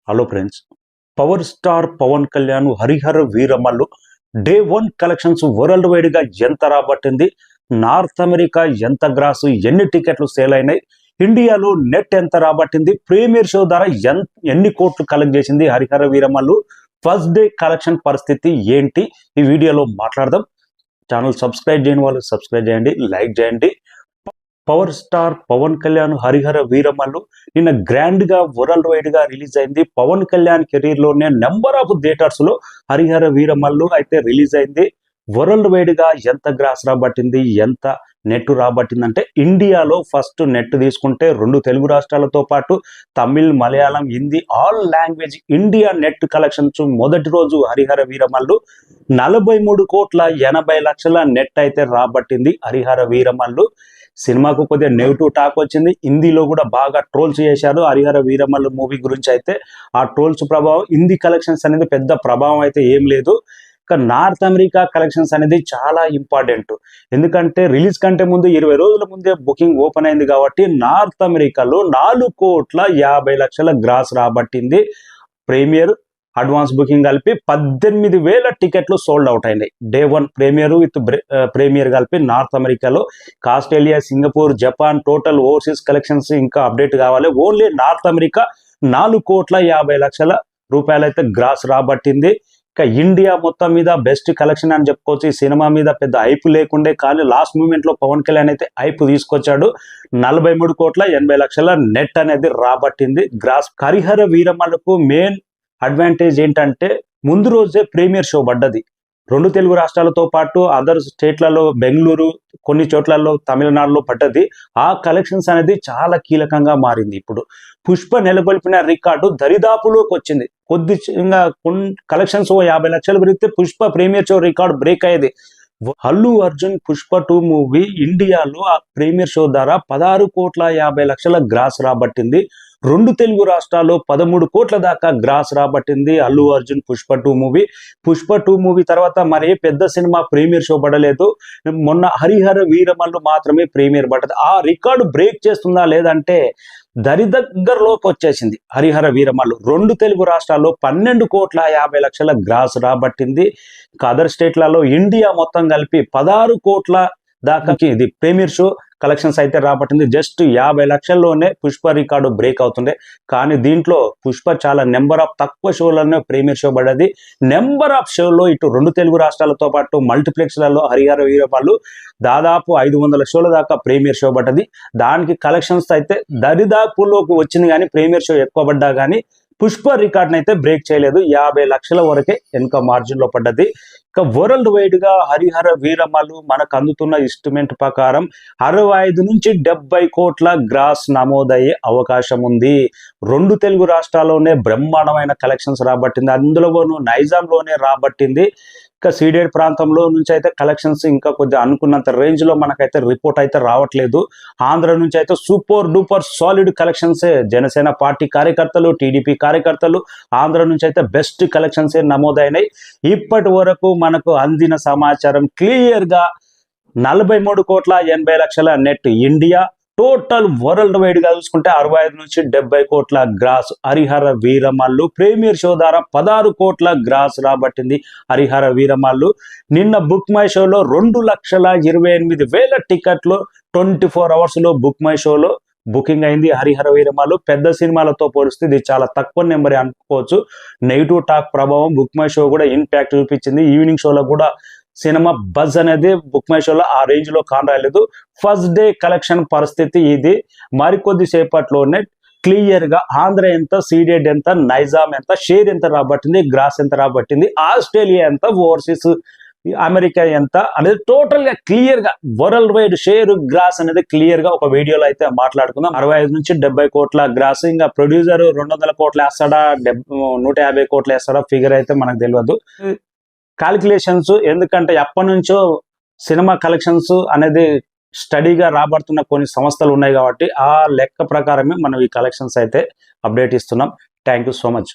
Hello friends, power star Pawan Kalyan Harihara Veeramallu day 1 collections worldwide గా ఎంత రాబట్టింది, నార్త్ అమెరికా ఎంత గ్రాస్, ఎన్ని టికెట్లు సేల్ అయినాయి, ఇండియాలో నెట్ ఎంత రాబట్టింది, ప్రీమియర్ షో ద్వారా ఎన్ని కోట్లు కలెక్ట్ చేసింది Harihara Veeramallu first day collection పరిస్థితి ఏంటి ఈ వీడియోలో మాట్లాడదాం. ఛానల్ సబ్స్క్రైబ్ చేయని వాళ్ళు సబ్స్క్రైబ్ చేయండి, లైక్ చేయండి. పవర్ స్టార్ పవన్ కళ్యాణ్ హరిహర వీరమల్లు నిన్న గ్రాండ్ గా వరల్డ్ వైడ్ గా రిలీజ్ అయింది. పవన్ కళ్యాణ్ కెరీర్ లోనే నెంబర్ ఆఫ్ థియేటర్స్ లో హరిహర వీరమల్లు అయితే రిలీజ్ అయింది. వరల్డ్ వైడ్ గా ఎంత గ్రాస్ రాబట్టింది, ఎంత నెట్ రాబట్టింది అంటే ఇండియాలో ఫస్ట్ నెట్ తీసుకుంటే 2 తెలుగు రాష్ట్రాలతో పాటు Tamil, Malayalam, Hindi all language India net collections మొదటి రోజు హరిహర వీరమల్లు 43,80,00,000 నెట్ అయితే రాబట్టింది. హరిహర వీరమల్లు సినిమాకు కొద్దిగా నెగిటివ్ టాక్ వచ్చింది. హిందీలో కూడా బాగా ట్రోల్స్ చేశారు హరిహర వీరమల్లు మూవీ గురించి. అయితే ఆ ట్రోల్స్ ప్రభావం హిందీ కలెక్షన్స్ అనేది పెద్ద ప్రభావం అయితే ఏం లేదు. ఇక నార్త్ అమెరికా కలెక్షన్స్ అనేది చాలా ఇంపార్టెంట్. ఎందుకంటే రిలీజ్ కంటే ముందు 20 రోజుల ముందే బుకింగ్ ఓపెన్ అయింది కాబట్టి నార్త్ అమెరికాలో 4,50,00,000 గ్రాస్ రాబట్టింది. ప్రీమియర్ అడ్వాన్స్ బుకింగ్ కలిపి 18,000 టికెట్లు సోల్డ్ అవుట్ అయినాయి. డే 1 ప్రీమియర్ విత్ ప్రీమియర్ కలిపి నార్త్ అమెరికాలో. Australia, Singapore, Japan total overseas collections ఇంకా అప్డేట్ కావాలి. ఓన్లీ నార్త్ అమెరికా 4,50,00,000 రూపాయలు అయితే గ్రాస్ రాబట్టింది. ఇక ఇండియా మొత్తం మీద బెస్ట్ కలెక్షన్ అని చెప్పుకోవచ్చు. ఈ సినిమా మీద పెద్ద హైప్ లేకుండే, కానీ లాస్ట్ మూమెంట్ లో పవన్ కళ్యాణ్ అయితే హైప్ తీసుకొచ్చాడు. 43,80,00,000 నెట్ అనేది రాబట్టింది గ్రాస్. హరిహర వీరమల్లుకు మెయిన్ అడ్వాంటేజ్ ఏంటంటే ముందు రోజే ప్రీమియర్ షో పడ్డది. 2 తెలుగు రాష్ట్రాలతో పాటు అదర్ స్టేట్లలో, బెంగళూరు, కొన్ని చోట్లలో తమిళనాడులో పడ్డది. ఆ కలెక్షన్స్ అనేది చాలా కీలకంగా మారింది. ఇప్పుడు పుష్ప నెలకొల్పిన రికార్డు దరిదాపులోకి వచ్చింది. కొద్దిగా కలెక్షన్స్ 50,00,000 పెరిగితే Pushpa premiere show record break అయ్యేది. అల్లు అర్జున్ పుష్ప 2 మూవీ ఇండియాలో ఆ ప్రీమియర్ షో ద్వారా 16,50,00,000 గ్రాస్ రాబట్టింది. 2 తెలుగు రాష్ట్రాల్లో 13 కోట్ల దాకా గ్రాస్ రాబట్టింది అల్లు అర్జున్ పుష్ప 2 మూవీ. పుష్ప 2 మూవీ తర్వాత మరి పెద్ద సినిమా ప్రీమియర్ షో పడలేదు. మొన్న హరిహర వీరమల్లు మాత్రమే ప్రీమియర్ పడ్డది. ఆ రికార్డు బ్రేక్ చేస్తుందా లేదంటే దగ్గరలోకి వచ్చేసింది. హరిహర వీరమల్లు 2 తెలుగు రాష్ట్రాల్లో 12,50,00,000 గ్రాస్ రాబట్టింది. అదర్ స్టేట్లలో ఇండియా మొత్తం కలిపి 16 కోట్ల దాకా ఇది ప్రీమియర్ షో కలెక్షన్స్ అయితే రాబట్టింది. జస్ట్ 50,00,000లోనే పుష్ప రికార్డు బ్రేక్ అవుతుండే. కానీ దీంట్లో పుష్ప చాలా నెంబర్ ఆఫ్ తక్కువ షోలోనే ప్రీమియర్ షో పడ్డది. నెంబర్ ఆఫ్ షోలో ఇటు 2 తెలుగు రాష్ట్రాలతో పాటు మల్టీప్లెక్స్లలో హరిహర వీరమల్లు దాదాపు 500 షోల దాకా ప్రీమియర్ షో పడ్డది. దానికి కలెక్షన్స్ అయితే దరిదాపులోకి వచ్చింది, కానీ ప్రీమియర్ షో ఎక్కువ పడ్డా కానీ పుష్ప రికార్డ్ని అయితే బ్రేక్ చేయలేదు. 50,00,000 వరకే వెనుక మార్జిన్ లో పడ్డది. ఇక వరల్డ్ వైడ్ గా హరిహర వీరమల్లు మనకు అందుతున్న ఎస్టిమేట్ ప్రకారం 65 నుంచి 70 కోట్ల గ్రాస్ నమోదయ్యే అవకాశం ఉంది. 2 తెలుగు రాష్ట్రాల్లోనే బ్రహ్మాండమైన కలెక్షన్స్ రాబట్టింది. అందులోనూ నైజాంలోనే రాబట్టింది. ఇక సీడెడ్ ప్రాంతంలో నుంచి అయితే కలెక్షన్స్ ఇంకా కొద్దిగా అనుకున్నంత రేంజ్ లో మనకైతే రిపోర్ట్ అయితే రావట్లేదు. ఆంధ్ర నుంచి అయితే సూపర్ డూపర్ సాలిడ్ కలెక్షన్సే జనసేన పార్టీ కార్యకర్తలు, టీడీపీ కార్యకర్తలు ఆంధ్ర నుంచి అయితే బెస్ట్ కలెక్షన్సే నమోదైనాయి. ఇప్పటి వరకు మనకు అందిన సమాచారం క్లియర్ గా 43,80,00,000 net India. Total worldwide గా చూసుకుంటే 65 నుంచి 70 కోట్ల gross. Harihara Veeramallu premier show ద్వారా 16 కోట్ల గ్రాస్ రాబట్టింది హరిహర వీరమల్లు. నిన్న బుక్ మై షోలో 2,28,000 టికెట్లు 24 అవర్స్ లో బుక్ మై షోలో బుకింగ్ అయింది. హరిహర వీరమల్లు పెద్ద సినిమాలతో పోలిస్తే ఇది చాలా తక్కువ నెంబర్ అనుకోవచ్చు. నెగిటివ్ టాక్ ప్రభావం బుక్ మై షో కూడా ఇంపాక్ట్ చూపించింది. ఈవినింగ్ షోలో కూడా సినిమా బజ్ అనేది బుక్ మై షోలో ఆ రేంజ్ లో కానరాలేదు. ఫస్ట్ డే కలెక్షన్ పరిస్థితి ఇది. మరికొద్ది సేపట్లోనే క్లియర్ గా ఆంధ్ర ఎంత, సీడెడ్ ఎంత, నైజాం ఎంత, షేర్ ఎంత రాబట్టింది, గ్రాస్ ఎంత రాబట్టింది, ఆస్ట్రేలియా ఎంత, ఓవర్సీస్ అమెరికా ఎంత అనేది టోటల్ గా క్లియర్ గా వరల్డ్ వైడ్ షేర్ గ్రాస్ అనేది క్లియర్ గా ఒక వీడియోలో అయితే మాట్లాడుకుందాం. 65 నుంచి 70 కోట్ల గ్రాస్. ఇంకా ప్రొడ్యూసర్ 200 కోట్లు వేస్తాడా, 150 కోట్లు వేస్తాడా ఫిగర్ అయితే మనకు తెలియదు. కాలిక్యులేషన్స్ ఎందుకంటే ఎప్పటి నుంచో సినిమా కలెక్షన్స్ అనేది స్టడీగా రాబడుతున్న కొన్ని సంస్థలు ఉన్నాయి కాబట్టి ఆ లెక్క ప్రకారమే మనం ఈ కలెక్షన్స్ అయితే అప్డేట్ ఇస్తున్నాం. Thank you so much.